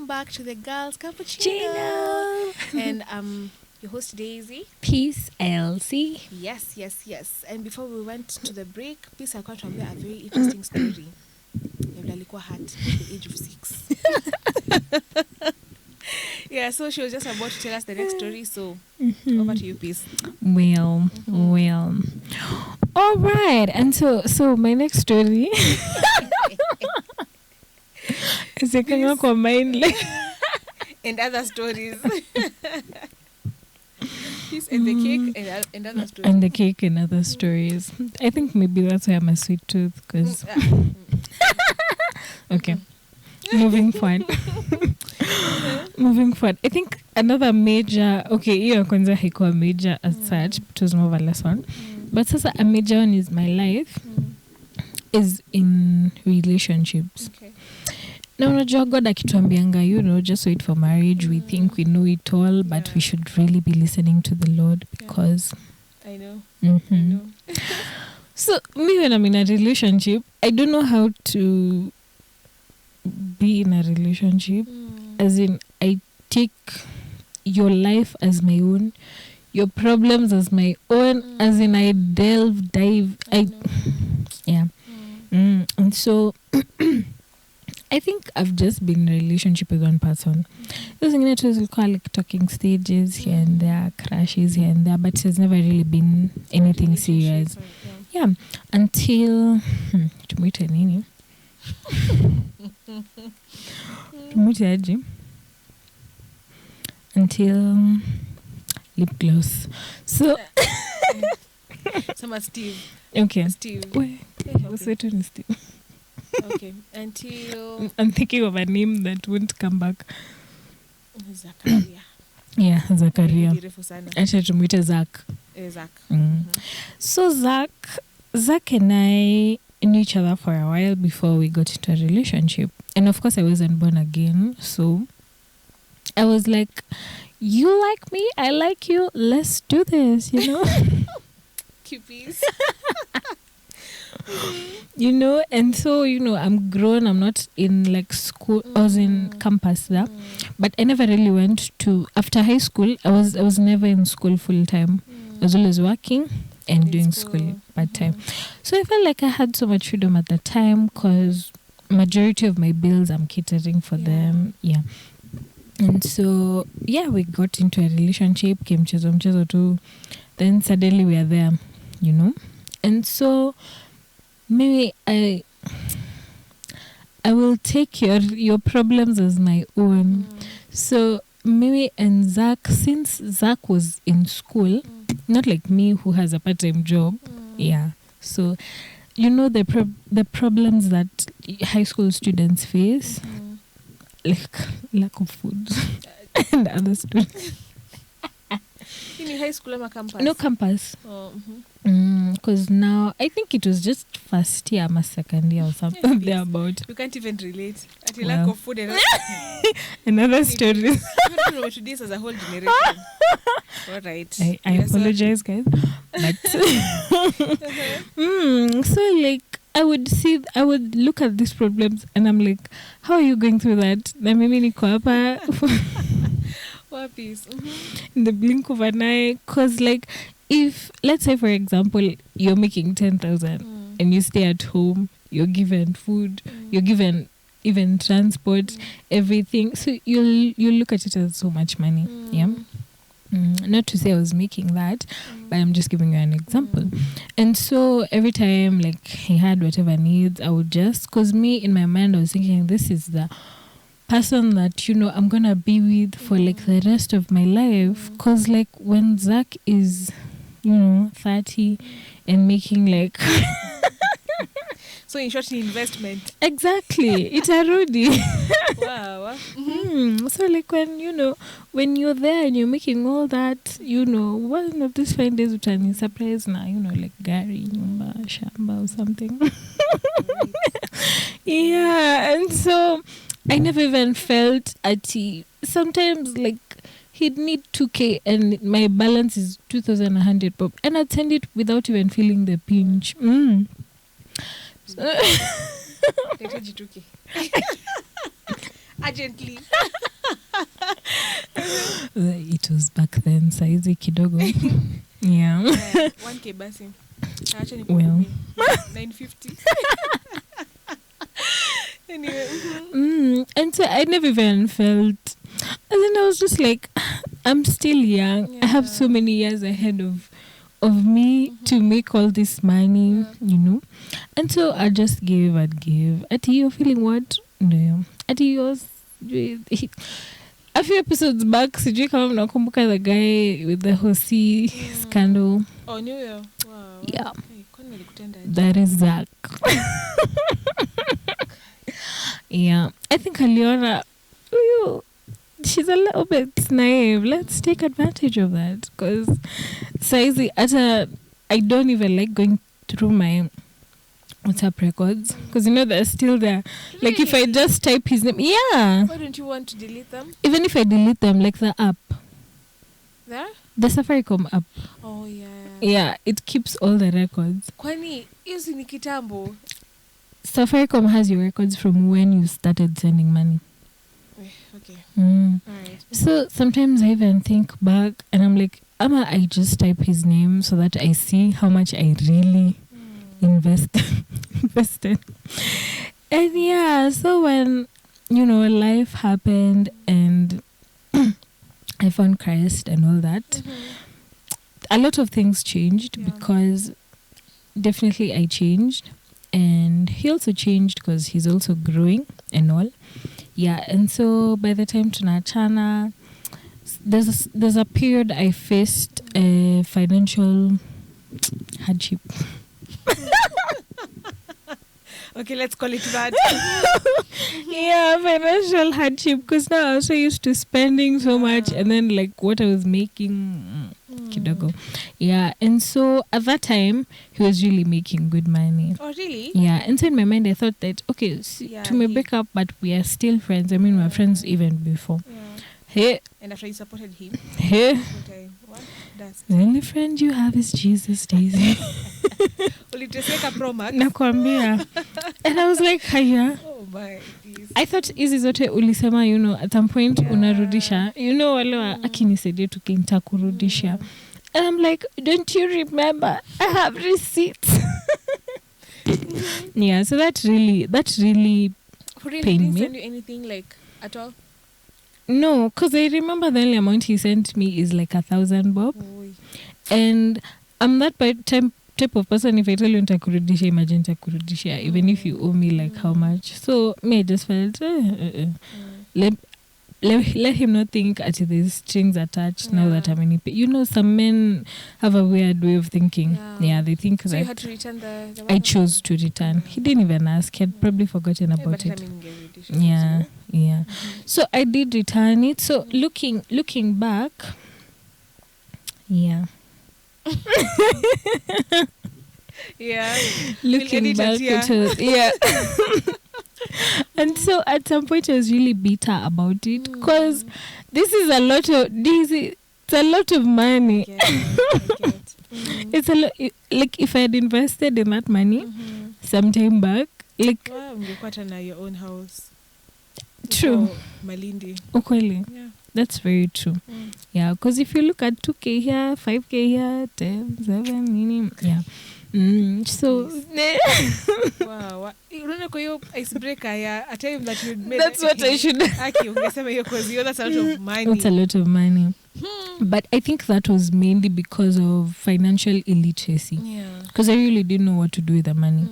welcome back to the Girls Cappuccino. And your host Daisy. Peace, LC. Yes. And before we went to the break, Peace alikuwa tuambia a very interesting story. Alikuwa hurt at the age of 6. Yeah, so she was just about to tell us the next story. So over to you, Peace. Well. All right, and so my next story is coming up on mind and other stories. Peace and the cake and other stories. And the cake and other stories. I think maybe that's why I'm a sweet tooth, because okay. Moving forward. I think another major, hiyo kwanza haikuwa major as such, it was more of a less one. But sasa a major one is my life is in relationships. Okay. Na unajua God akituambianga, just wait for marriage. We think we know it all, but we should really be listening to the Lord because I know. I know. So me, when I'm in a relationship, I don't know how to be in a relationship. As in, I take your life as my own, your problems as my own, as in I dive. And so I think I've just been in a relationship with one person. It was like talking stages here and there, crashes here and there, but it has never really been anything serious. Yeah, until tumuite nini? Tumuite aje? Until lip gloss. So Sama Steve. Okay. Steve. What's it on Steve? Okay. Until I'm thinking of a name that won't come back. Zakaria. Yeah, Zakaria. Acha tumuite Zach. Zach. So Zach and I knew each other for a while before we got into a relationship. And of course I wasn't born again. So I was like, you like me, I like you, let's do this, Cupies. And so, I'm grown, I'm not in like school, I was in campus there, but I never really went to, after high school, I was never in school full time. I was always working and doing school part time. So I felt like I had so much freedom at the time because majority of my bills I'm catering for them. Yeah. And so, we got into a relationship, came mchezo too. Then suddenly we are there, And so maybe I will take your problems as my own. So maybe and Zach, since Zach was in school, not like me who has a part-time job. Yeah. So the problems that high school students face, like lack of food and other students. In high school or campus? No, campus. Because now I think it was just first year or second year or something thereabout. You can't even relate. At the lack of food and another story. Even to this as a whole generation. All right. I apologize, guys. But so like I would look at these problems and I'm like, how are you going through that? Na mimi niko hapa in the blink of an eye. Because like, if let's say for example you're making 10,000 and you stay at home, you're given food, you're given even transport, everything, so you'll look at it as so much money. Not to say I was making that, but I'm just giving you an example. And so every time like he had whatever needs, I would just, because me in my mind I was thinking this is the person that I'm gonna be with for like the rest of my life. Because like when Zach is 30 and making like so in short, investment. Exactly. It's a Rudy. Wow. So like when you're there and you're making all that, one of these fine days utani surprise na like gari, nyumba, shamba or something. Yeah, and so I never even felt sometimes like he'd need 2K and my balance is 2,100 pop, and I'd send it without even feeling the pinch. Urgently. It was back then, saizi kidogo. Yeah. 1K basi. Acha ni Well. 950. Anyway. And so I never even felt, and then I was just like, I'm still young. I have so many years ahead of me to make all this money, you know. And so I just gave and gave. Ati, you're feeling what? No. Ati, yours. A few episodes back, sijui kama mnakumbuka the guy with the horsey scandal. Oh, New Year. Wow. Yeah. Okay. That is Zach. Yeah. I think Aliona, she's a little bit naive. Let's take advantage of that. Because saizi, I don't even like going through my WhatsApp records. Because, you know, they're still there. Really? Like, if I just type his name. Yeah. Why don't you want to delete them? Even if I delete them, like the app. There? The Safaricom app. Oh, yeah. Yeah, it keeps all the records. Kwani, hizi ni kitambo. Safaricom has your records from when you started sending money. Okay. All right. So sometimes I even think back and I'm like, I just type his name so that I see how much I really invested. And yeah, so when, you know, life happened and I found Christ and all that, a lot of things changed because definitely I changed. And he also changed because he's also growing and all. Yeah, and so by the time tunachana, there's a period I faced financial hardship. Okay, let's call it that. Yeah, financial hardship because now I also used to spending so much and then like what I was making kidogo. Yeah, and so at that time he was really making good money. Oh, really? Yeah, and so in my mind I thought that okay, to me break up, but we are still friends. I mean, we're friends even before. Hey. And after you supported him? Hey. What? The only friend you have is Jesus, Daisy. Uliteseka Pro Max? Nakwambia. And I was like, haya. Oh my geez. I thought hizi zote ulisema, you know, at some point unarudisha. You know, wale wa akinisaidie tukinta kurudisha. And I'm like, don't you remember? I have receipts. Yeah, so that really pained me. Send you anything like at all? No, because I remember the only amount he sent me is like 1,000 bob. Oy. And I'm that type of person, if I tell you nitakurudisha, imagine nitakurudisha, even if you owe me like how much. So me, I just felt, let him not think that there's strings attached now that I'm in it. You know, some men have a weird way of thinking. Yeah, they think so that you had to return the I chose to return. He didn't even ask. He had probably forgotten about it. Yeah. So I did return it. So looking back, yeah. Looking back, it was, yeah. And so at some point I was really bitter about it because this is a lot of it's a lot of money. It's a lot. Like if I had invested in that money sometime back, like your own house. True. Malindi. Ukweli. Yeah. That's very true. Yeah, because if you look at 2K here, 5K here, 10, 7, yeah. So wow. Unaona kwa hiyo icebreaker ya a time that you made. That's what I should. Aki ungesema hiyo cause that's a lot of money. That's a lot of money. But I think that was mainly because of financial illiteracy. Yeah. Because I really didn't know what to do with the money.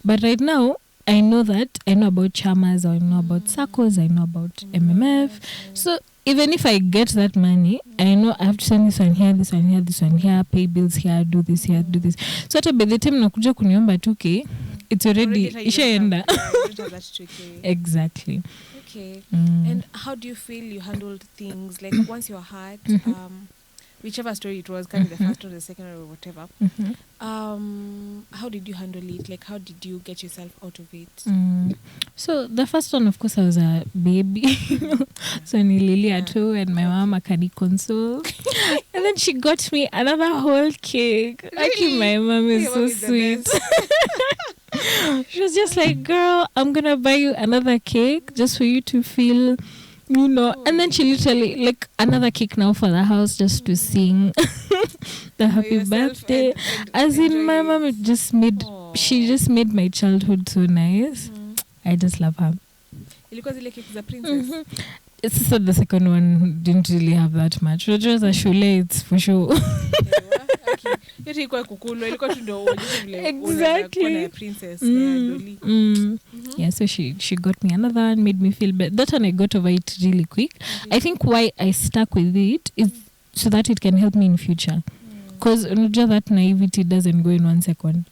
But right now I know about chamas, I know about SACCOs, I know about MMF. So even if I get that money, I know I have to send this one here, this one here, this one here, pay bills here, do this here, do this. So by the time nakuja kuniomba 2K, it's already ishaenda. Exactly. Okay. And how do you feel you handled things? Like once you're hurt, whichever story it was, kind of the first or the second or whatever, how did you handle it? Like, how did you get yourself out of it? So the first one, of course, I was a baby. So nililia too, and my mama can console. And then she got me another whole cake. Really? Like, my mom is so sweet. She was just like, girl, I'm gonna buy you another cake just for you to feel, and then she literally like another cake now for the house just to sing the happy birthday. As in, my mom she just made my childhood so nice. I just love her. Ilikuwa zile cake za princess. It's just that the second one didn't really have that much. It was a shule, it's for sure. Yote ilikuwa kukulwa, ilikuwa tu ndio uonyeshe vile exactly. Princess Dolly. Yeah, so she got me another one, made me feel better. That one I got over it really quick. I think why I stuck with it is so that it can help me in future. Because that naivety doesn't go in 1 second.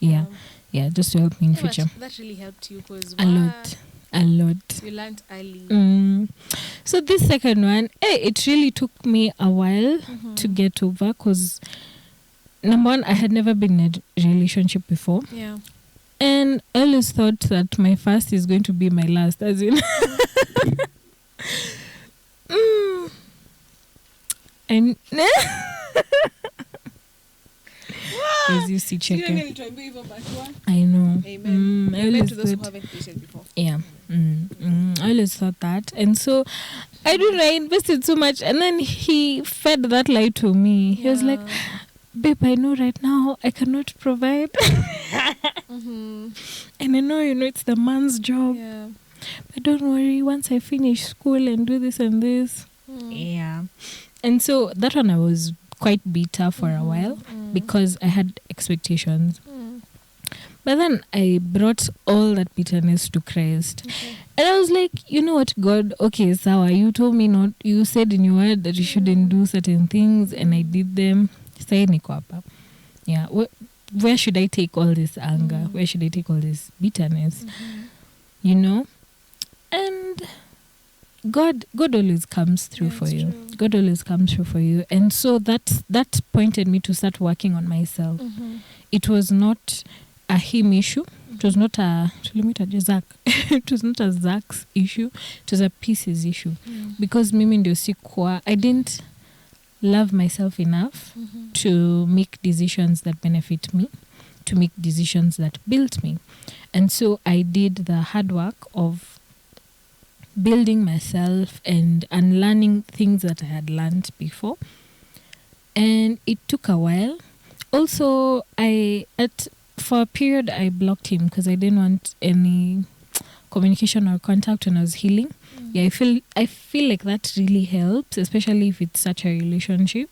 Yeah, just to help me in future. That really helped you because a lot. You learned early. So this second one, it really took me a while to get over because number one, I had never been in a relationship before. Yeah. And I always thought that my first is going to be my last, as in. And as you see, check it. I know. Amen. Amen to those who haven't dated before. Yeah. I always thought that. And so, I don't know, I invested so much. And then he fed that lie to me. He was like, babe, I know right now I cannot provide. And I know, it's the man's job. Yeah. But don't worry, once I finish school and do this and this. Yeah. And so, that one I was quite bitter for a while because I had expectations. But then I brought all that bitterness to Christ. Okay. And I was like, you know what, God? Okay, Sawa, you told me not, you said in your word that you shouldn't do certain things, and I did them. Say niko hapa. Yeah. Where should I take all this anger? Where should I take all this bitterness? And God always comes through for you. True. God always comes through for you. And so that pointed me to start working on myself. It was not a him issue. It was not a Zach. It was not a Zach's issue. It was a pieces issue. Because mimi ndio sikuwa, I didn't love myself enough to make decisions that benefit me, to make decisions that built me. And so I did the hard work of building myself and unlearning things that I had learned before. And it took a while. Also, for a period, I blocked him because I didn't want any communication or contact when I was healing. Yeah, I feel like that really helps, especially if it's such a relationship.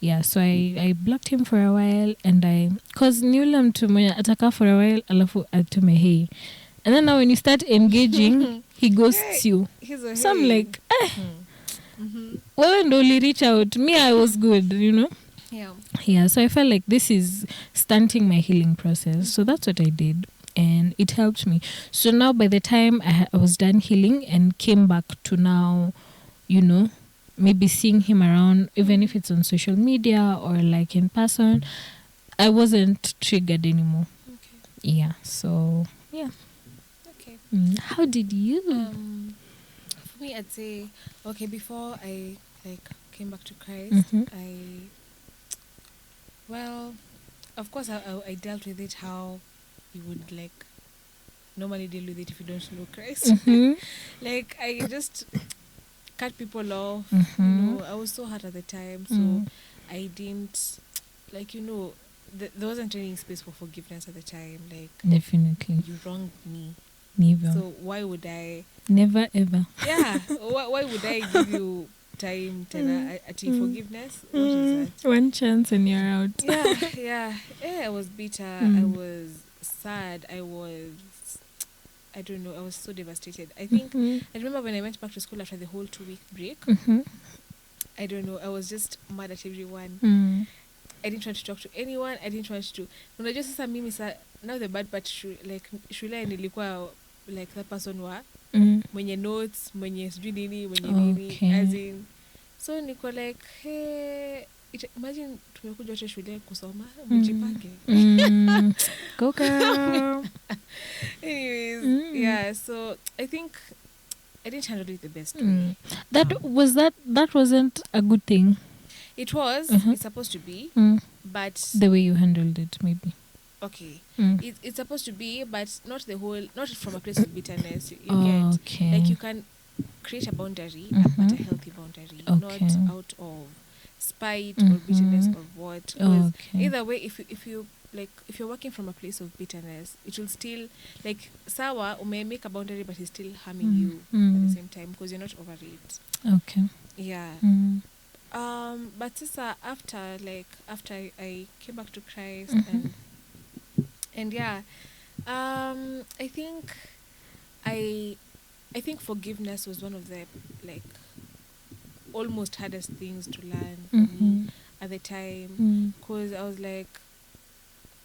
Yeah, so I blocked him for a while, and because ni ule mtu mwenye ataka for a while alafu atume hey. And then now when you start engaging, he ghosts you. So I'm like, wewe ndo reach out. Me, I was good, Yeah, so I felt like this is stunting my healing process. So that's what I did. And it helped me. So now by the time I was done healing and came back to now, maybe seeing him around, even if it's on social media or like in person, I wasn't triggered anymore. Okay. Yeah, so, yeah. Okay. How did you? For me, I'd say, okay, before I came back to Christ, of course, I dealt with it how you would normally deal with it if you don't know Christ. I just cut people off. I was so hurt at the time, so I didn't there wasn't any space for forgiveness at the time. Definitely, you wronged me. Never. So why would I? Never ever. Yeah. Why would I give you time at forgiveness? What is that? One chance and you're out. Yeah. I was bitter. I was sad. I don't know. I was so devastated. I think I remember when I went back to school after the whole 2-week break. I don't know. I was just mad at everyone. I didn't want to talk to anyone. I didn't want to. Unajua sasa mimi now the bad part shule nilikuwa the person wa mwenye notes, mwenye sijui nini, mwenye nini, as in. So niko hey, imagine tumekuja wote shule kusoma, mjipange. Go girl. Anyways, yeah, so I think I didn't handle it the best way. That wasn't a good thing. It was. It's supposed to be, but the way you handled it, maybe. okay, Mm. it's supposed to be, but not from a place of bitterness. You get, Okay. like, you can create a boundary, but a healthy boundary, Okay. not out of spite or bitterness or what. Because Okay. either way, if you like, if you're working from a place of bitterness, it will still, like, sawa, may make a boundary, but it's still harming you at the same time because you're not over it. Okay. Yeah. But sisa, after I came back to Christ, and yeah, I think I think forgiveness was one of the, like, almost hardest things to learn for me at the time, because I was like,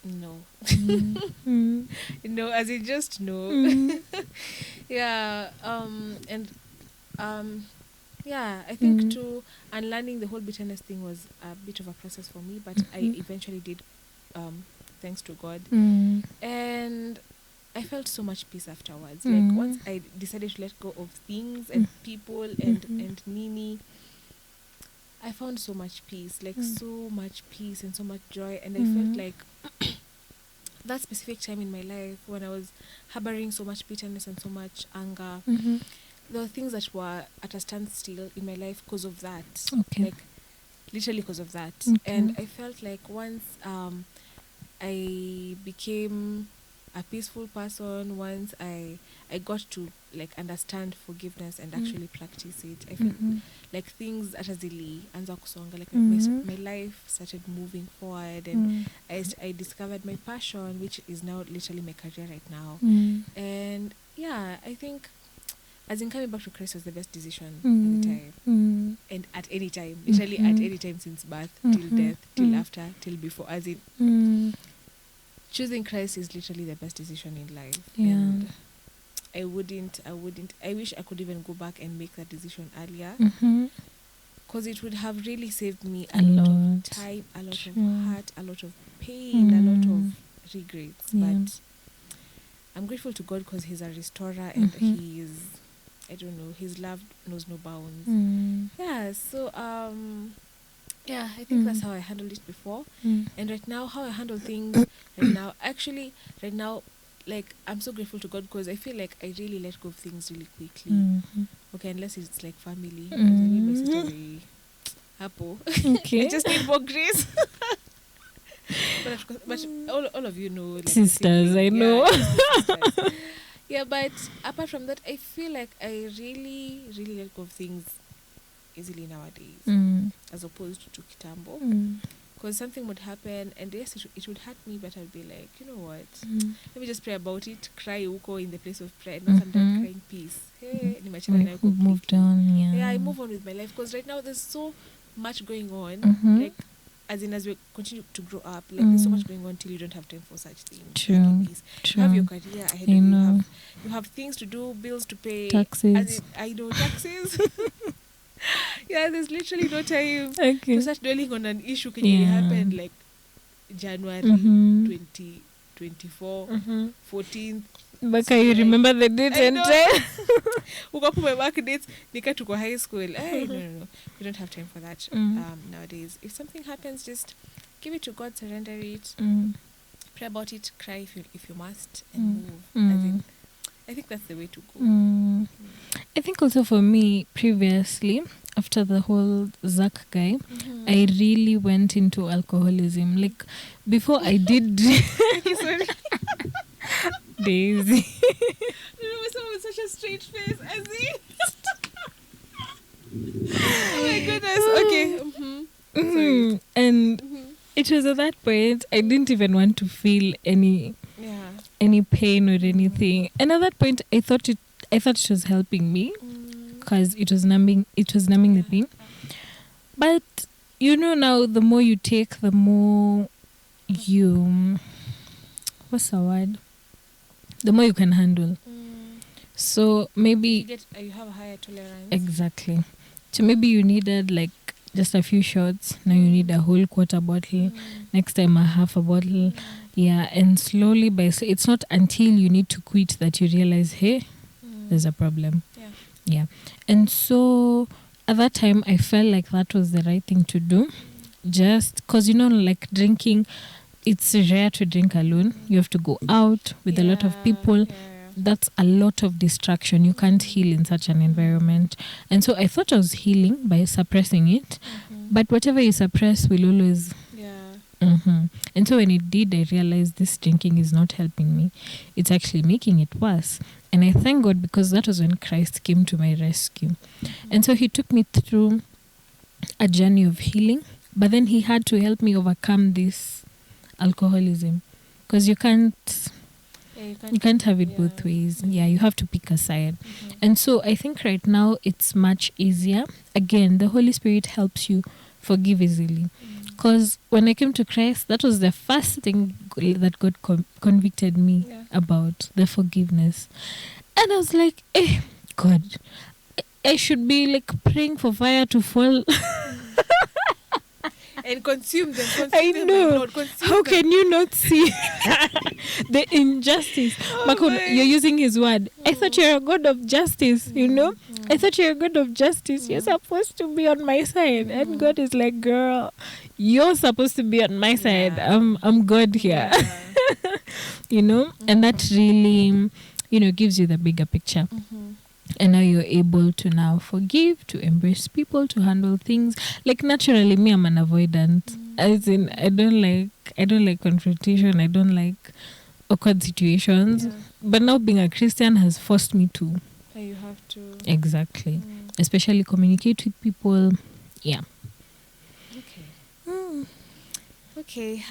no, no, as in just no. Yeah. Yeah, I think to unlearning the whole bitterness thing was a bit of a process for me, but I eventually did, thanks to God. And I felt so much peace afterwards. Like, once I decided to let go of things and people and Nini, I found so much peace, like so much peace and so much joy. And I felt like that specific time in my life when I was harboring so much bitterness and so much anger, there were things that were at a standstill in my life because of that. Okay. Like, literally because of that. Okay. And I felt like once I became a peaceful person, once I got to, like, understand forgiveness and actually practice it, I felt like things atazili anza kusonga, like my life started moving forward, and I discovered my passion, which is now literally my career right now. And yeah, I think as in coming back to Christ was the best decision at the time, and at any time, literally at any time since birth till death, till after, till before, as in choosing Christ is literally the best decision in life. And I wish I could even go back and make that decision earlier, because it would have really saved me a lot of time, a lot of heart, a lot of pain, a lot of regrets. But I'm grateful to God because he's a restorer, and he is, I don't know, his love knows no bounds. Yeah, so yeah, I think that's how I handled it before. And right now, how I handle things right now, like, I'm so grateful to God because I feel like I really let go of things really quickly. Okay, unless it's like family. As in, my sister very happy. Okay. I just need more grace. But of course, but all of you know, like, sisters, I know. Sisters. Yeah, but apart from that, I feel like I really, really let go of things easily nowadays, as opposed to kitambo. Because something would happen, and yes, it would hurt me, but I'd be like, you know what? Let me just pray about it, cry uko in the place of prayer, and once I'm done crying peace, hey, moved on, yeah, I move on with my life. Because right now there's so much going on, like, as we continue to grow up, like, there's so much going on till you don't have time for such things. True. You have your career ahead of you. You have things to do, bills to pay, taxes. I know, taxes. Yeah, there's literally no time to start dwelling on an issue that happened like January 2024, 14th. Baka, you remember the date and time? Ukapu my work dates, nika tuko high school. No. We don't have time for that nowadays. If something happens, just give it to God, surrender it, pray about it, cry if you must, and move. I think that's the way to go. I think also for me, previously, after the whole Zach guy, I really went into alcoholism. Like, before I did... Sorry. Daisy. You know, someone with such a straight face, as oh my goodness. Okay. Sorry. And it was at that point, I didn't even want to feel any pain or anything. And at that point, I thought it was helping me because it was numbing the pain. But you know, now the more you take, the more you, what's the word? The more you can handle. So maybe you have a higher tolerance. Exactly. So maybe you needed like just a few shots. Now you need a whole quarter bottle. Next time a half a bottle. Yeah, and slowly it's not until you need to quit that you realize, hey, there's a problem. Yeah. And so at that time I felt like that was the right thing to do. Just because, you know, like drinking, it's rare to drink alone. You have to go out with a lot of people. Yeah. That's a lot of distraction. You can't heal in such an environment. And so I thought I was healing by suppressing it. But whatever you suppress will always... And so when it did, I realized this drinking is not helping me. It's actually making it worse. And I thank God, because that was when Christ came to my rescue. And so he took me through a journey of healing. But then he had to help me overcome this alcoholism. Because you can't have it both ways. Yeah, you have to pick a side. And so I think right now it's much easier. Again, the Holy Spirit helps you forgive easily. Because when I came to Christ, that was the first thing that God convicted me about, the forgiveness. And I was like, God, I should be like praying for fire to fall. And consume them. I know. How can you not see the injustice? You're using his word. I thought you're a God of justice, you know? I thought you're a God of justice. You're supposed to be on my side. And God is like, girl, you're supposed to be on my side. I'm God here. You know? And that really, gives you the bigger picture. And now you're able to now forgive, to embrace people, to handle things. Like naturally, me, I'm an avoidant. As in, I don't like confrontation. I don't like awkward situations. But now being a Christian has forced me to. You have to. Exactly. Especially communicate with people. Yeah. Okay.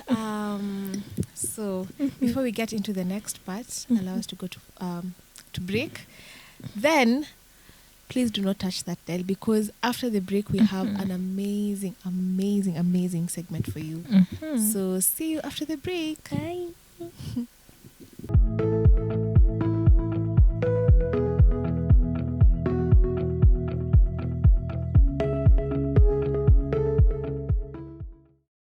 So before we get into the next part, allow us to go to break. Then, please do not touch that dial, because after the break, we have an amazing, amazing, amazing segment for you. So, see you after the break. Bye.